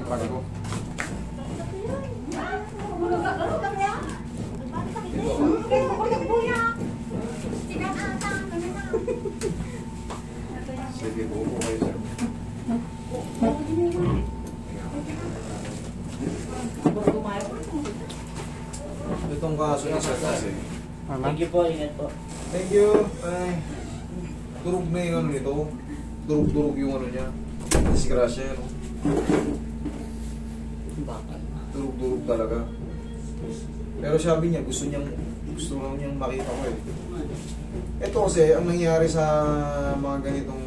Pagod ko. Sige, buo kayo, sir. Itong kaso isa kasi. Thank you po, ingat po. Thank you. Ay, durog na yung ano nito. Durog-durog yung ano niya. Disgrasya, no? Bakit? Durog-durog talaga. Pero sabi niya, gusto lang niyang makita ko eh. Ito kasi, ang nangyari sa mga ganitong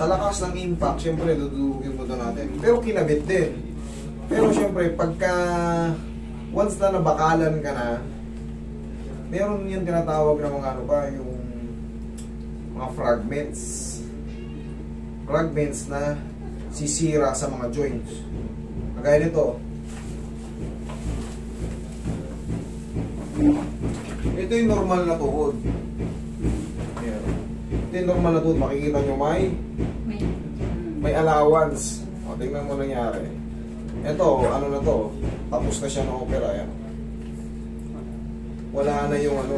sa lakas ng impact, syempre dudurog yung mundo natin. Pero kinabit din. Pero syempre, pagka once na nabakalan ka na, meron yung tinatawag na mga ano pa, yung mga fragments. Fragments na sisira sa mga joints. Kagaya nito. Ito yung normal na tuhod. Ayan. Ito yung normal na tuhod. Makikita nyo may allowance. O, tingnan mo nangyari. Ito, ano na to. Tapos na siya ng opera. Ayan. Wala na yung ano.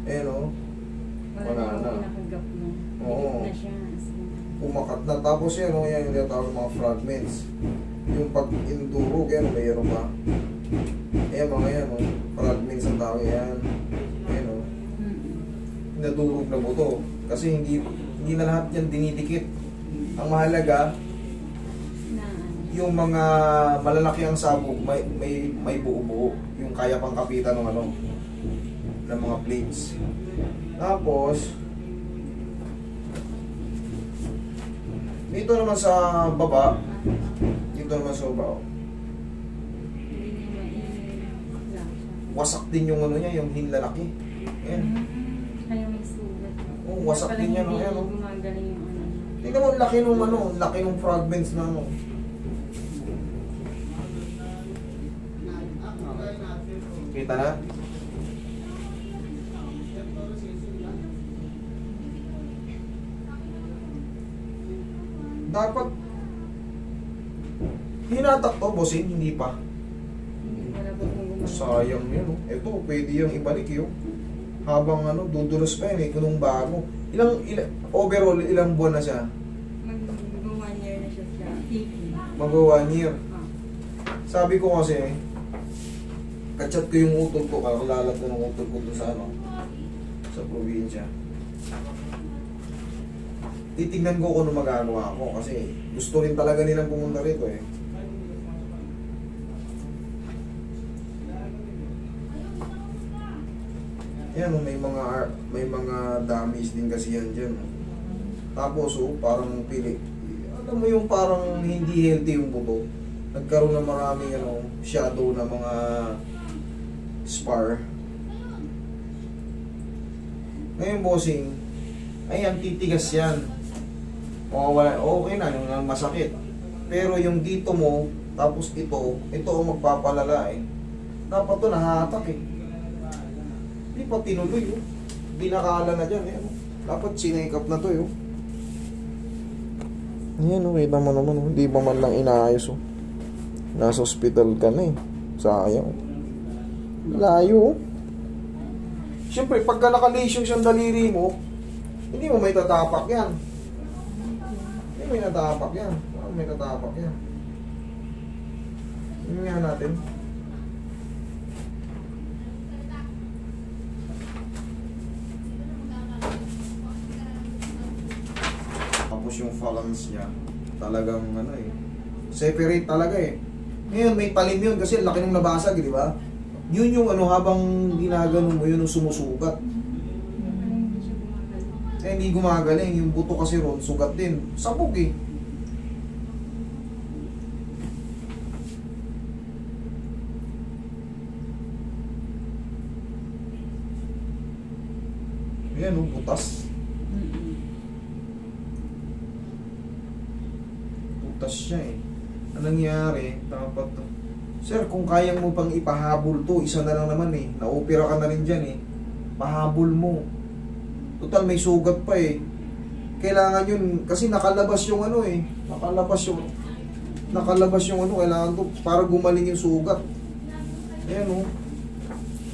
Ayan o. Wala na. Oo. Umakat na. Tapos yan o. Yan yung tinatawag mga fragments. Yung pag-indurog. Yan o. Mayroon pa. Ayan mga yan o. Fragments ang tawag yan. Ayan o. Nadurog na buto. Kasi hindi na lahat yan dinidikit. Ang mahalaga, yung mga malalaki ang sabog, may buo-buo. Yung kaya pang kapitan ng ano, ng mga plates. Tapos, dito naman sa baba, dito naman sa baba, wasak din yung ano niya, yung hinlalaki. Ayan. Kaya may sugat. Oh, wasak din yan. Ayan, oh. Gumagaling yung ano. Tingnan mo, laki nung ano, laki nung fragments na ano. Kita na? Dapat hinatak to, bossing, hindi pa. Wala ba kung gumagaling? Sayang yun, oh. Ito, pwede yung ibalik yun. Habang ano, dudulos pa yun eh, kunong bago. Overall, ilang buwan na siya? Mag-1 year na siya sa EP. Mag-1 year. Sabi ko kasi, kachat ko yung utol ko, kakalalat ko ng utol ko sa ano, sa probinsya. Titignan ko kung magano ako kasi gusto rin talaga nilang pumunta rito eh. Yan, may mga damage din kasi yan dyan. Tapos parang pili. Alam mo yung parang hindi healthy yung buto. Nagkaroon ng maraming shadow na mga spar. Ngayon, bossing, ayan, titigas yan. Okay na, yung masakit. Pero yung dito mo, tapos ito ang magpapalala eh. Dapat to nahatak eh. Hindi pa tinuloy oh. Hindi nakala na dyan eh. Dapat sinake up na to eh. Ayan oh, kita mo naman oh. Hindi ba man lang inaayos oh. Nasa hospital ka na eh. Sayang. Layo oh. Siyempre, pagka naka-lesion siyang daliri mo, hindi mo may tatapak yan. Hindi may natapak yan. May tatapak yan. Yung nga natin. Tapos yung phalanx niya, talagang ano eh, separate talaga eh. Ngayon may talim yun kasi laki nung nabasag, di ba? Yun yung ano, habang ginagano mo yun, yung sumusugat. Eh hindi gumagaling, yung buto kasi ron, sugat din. Sabog eh. Ayan oh, butas. Butas siya eh. Anong nangyari? Dapat sir, kung kayang mo pang ipahabol to, isa na lang naman eh. Na-opera ka na rin dyan eh. Pahabol mo. Total may sugat pa eh. Kailangan yun, kasi nakalabas yung ano eh. Nakalabas yung nakalabas yung ano, kailangan to para gumaling yung sugat. Ayan o.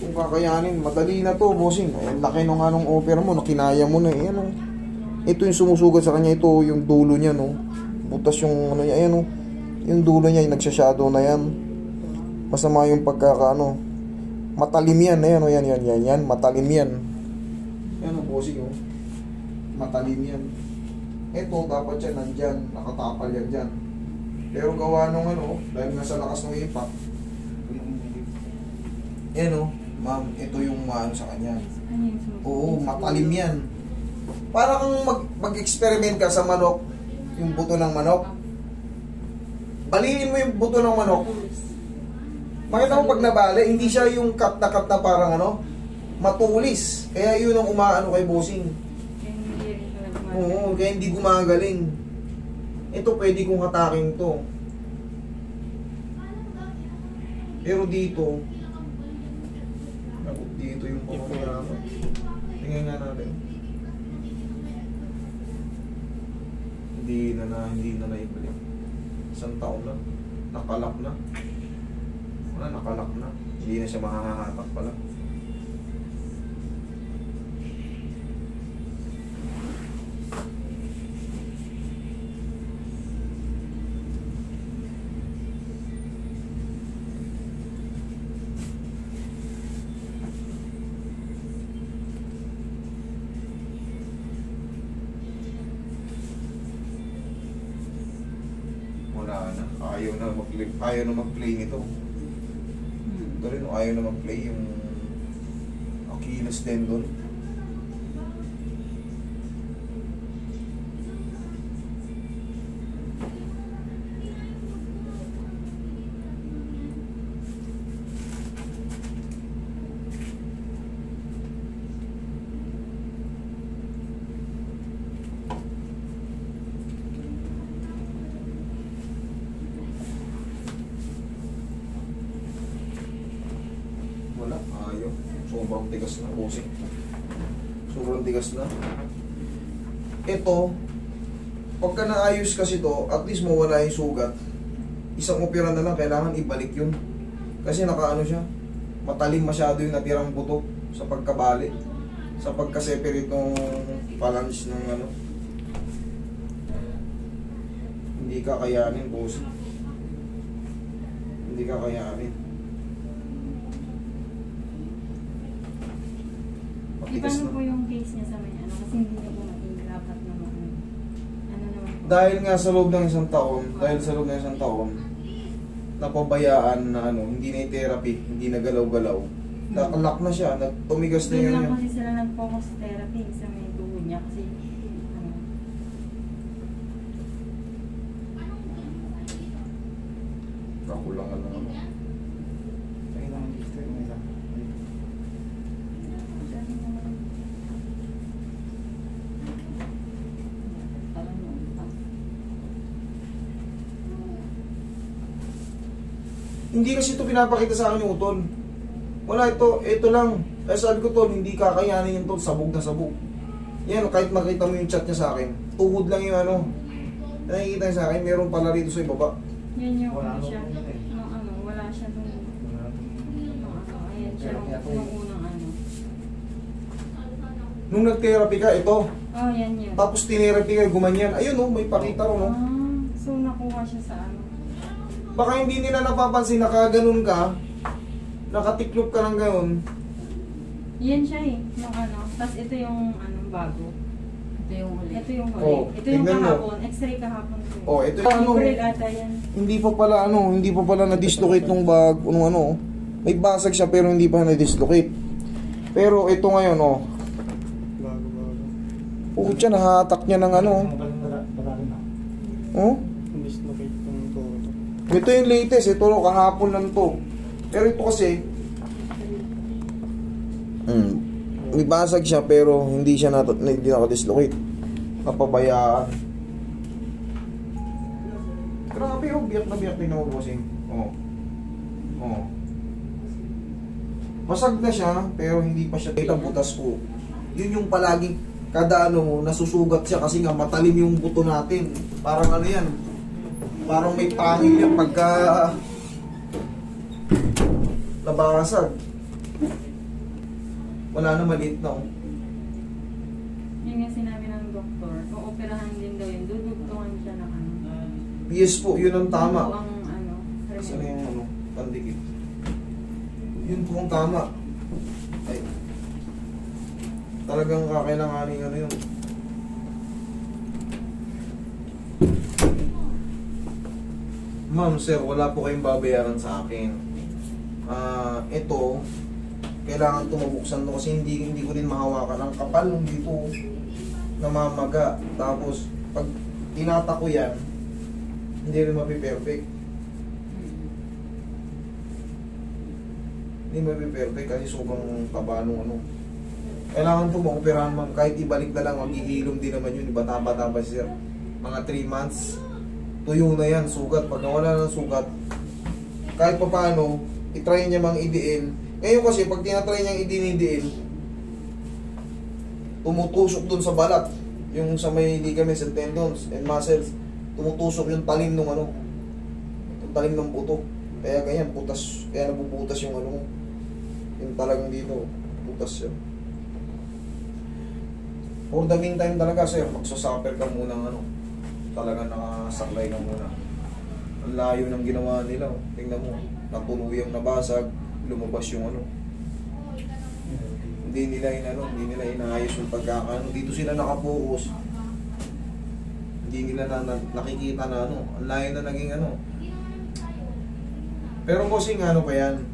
Kung kakayanin, madali na to, bossing. Ayan, laki nung anong opera mo, nakinaya mo na. Ayan o. Ito yung sumusugat sa kanya, ito yung dulo niya, no. Butas yung ano niya, ayan o. Yung dulo niya, yung nagsashadow na yan. Masama yung pagkakaano. Matalim yan, ayan o, yan, matalim yan. Ayan o, bossing o. Matalim yan. Ito, dapat yan, nandyan, nakatapal yan dyan. Pero gawa nung ano, dahil nga sa lakas ng impact, yan o, ma'am, ito yung ano sa kanya. Oo, matalim yan. Para kung mag-experiment ka sa manok, yung buto ng manok, balinin mo yung buto ng manok. Makita mo pag nabali, hindi siya yung cut na parang ano, matulis. Kaya yun ang umaano kay bossing. Oo, kaya hindi gumagaling. Ito pwede kong hatakin to. Pero dito yung pamamayaman. Tingnan nga natin. Hindi na naibalik. Isang taon na. Nakalak na. Nakalak na. Hindi na siya mahahatak pala. Ayaw na mag-play nito. Ito rin, ayaw na mag-play yung Achilles tendon. Wala, ayaw. Sobrang tigas na, bossing. Sobrang tigas na. Ito, pagka naayos kasi to, at least mawala yung sugat. Isang opera na lang, kailangan ibalik yun. Kasi nakaano siya, matalim masyado yung natirang buto sa pagkabali. Sa pagka-separate ng phalange ng ano. Hindi kakayanin, bossing. Hindi kakayanin. Paano po yung case niya sa may ano? Kasi hindi niya po dapat naman. Ano naman po? Dahil nga sa loob ng isang taon, napabayaan na ano, hindi na therapy, hindi na galaw-galaw. Nakalak na siya, tumigas na Doon yun. lang kasi sila nag-focus sa therapy sa may tuhod niya kasi ano. Kakulangan lang ako. Hindi kasi ito pinapakita sa akin yung utol. Wala ito lang. Kaya sabi ko tol, hindi kakayanin yung tol, sabog na sabog. Yan, kahit makita mo yung chat niya sa akin, tuhod lang yung ano. Nakikita niya sa akin, meron pala rito sa ibaba. Yan yung ano siya. Nung ano, wala siya nung ano, ayan siya nung unang ano. Nung nag-therapy ka, ito. Oh, yan yun. Tapos tinherapy ka, gumanyan. Ayun oh, may pakita ro no. So nakuha siya sa ano. Baka hindi nila napapansin, nakaganon ka, nakatiklop ka ng ganon. Yan siya eh, yung ano. Tapos ito yung anong bago. Ito yung huli. Ito yung huli. Oh, ito yung tignan mo. kahapon. X-ray kahapon. Oh, ito yung ano. April ata yan. Hindi pa pala na-dislocate nung bag, ano. May basag siya pero hindi pa na-dislocate. Pero ito ngayon, oh. Bago. Siya, nahatak niya ng ano. Oh? Ito yung latest, ito kahapon lang to. Pero ito kasi may basag siya pero hindi siya hindi naka-dislocate. Napabayaan. Grabe oh, biyak na biyak din ako bossing. Oh. Basag na siya pero hindi pa siya kitang butas po. Yun yung palaging kada ano mo nasusugat siya kasi nga matalim yung buto natin. Parang ano yan. Parang may pangil yan pagka nabasag. Wala na, maliit na oh. Yun nga sinabi ng doktor, kung operahan din daw yun, dudugtungan siya ng ano. Yes po, yun ang tama. Yun po ang ano, Kasi na yung ano, pandikit. Yun po ang tama. Ay. Talagang kakailanganin ano yun. Ma'am, sir, wala po kayong babayaran sa akin. Ito, kailangan tumabuksan to kasi hindi ko din mahawakan. Ang kapal nung dito, namamaga. Tapos, pag tinata ko yan, hindi rin mapiperfect. Hindi mapiperfect kasi sobrang taba nung ano. Kailangan ito maoperahan, ma'am. Kahit ibalik na lang, maghihilom din naman yun. Bata-bata, sir. Mga 3 months. Tuyo na yan, sugat. Pag nawala ng sugat, kahit pa paano, itry niya mang i-DL. Ngayon kasi, pag tinatry niyang i-DL, tumutusok dun sa balat. Yung sa may ligaments and tendons and muscles, tumutusok yung talim ng ano, yung talim ng buto. Kaya ganyan, butas. Kaya nabubutas yung ano, yung talagang dito, butas siya. For the meantime talaga, sir, magsasuffer ka muna ng ano, talaga nakasaklay ka muna. Ang layo ng ginawa nila. Tingnan mo, natuluyang nabasag, lumabas yung ano. Hindi nila inaayos yung pagkakaano. Dito sila nakapokus. Hindi nila nakikita na ano. Ang layo na naging ano. Pero kasi ano pa yan.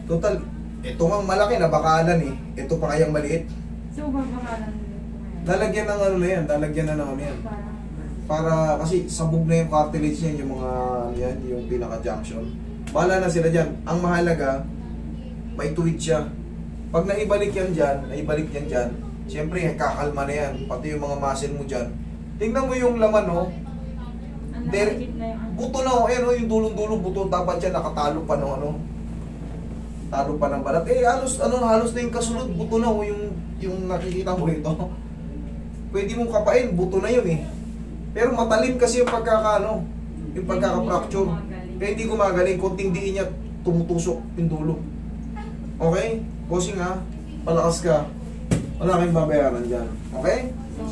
Total, ito nga malaki na bakalan eh. Ito pa kayang maliit. So, babakalan din po ngayon. Lalagyan ng ano na yan. Lalagyan na ng ano yan. Para kasi sabog na yung cartilage niyan, yung mga yan, yung pinaka-junction. Bahala na sila dyan. Ang mahalaga, may tuwid siya. Pag naibalik yan dyan, siyempre kakalma na yan. Pati yung mga muscle mo dyan. Tingnan mo yung laman, no? Buto na, ayan, yung dulong-dulong buto. Dapat yan nakatalo pa ng ano. Talo pa ng balat. Halos na yung kasunod. Buto na, yung nakikita mo rito. Pwede mong kapain, buto na yun eh. Pero matalim kasi yung yung pagkaka-fracture. Kaya hindi gumagaling, konting diin niya, tumutusok yung dulo. Okay? Bossing ha, palakas ka. Wala kayong babayaran dyan. Okay? So,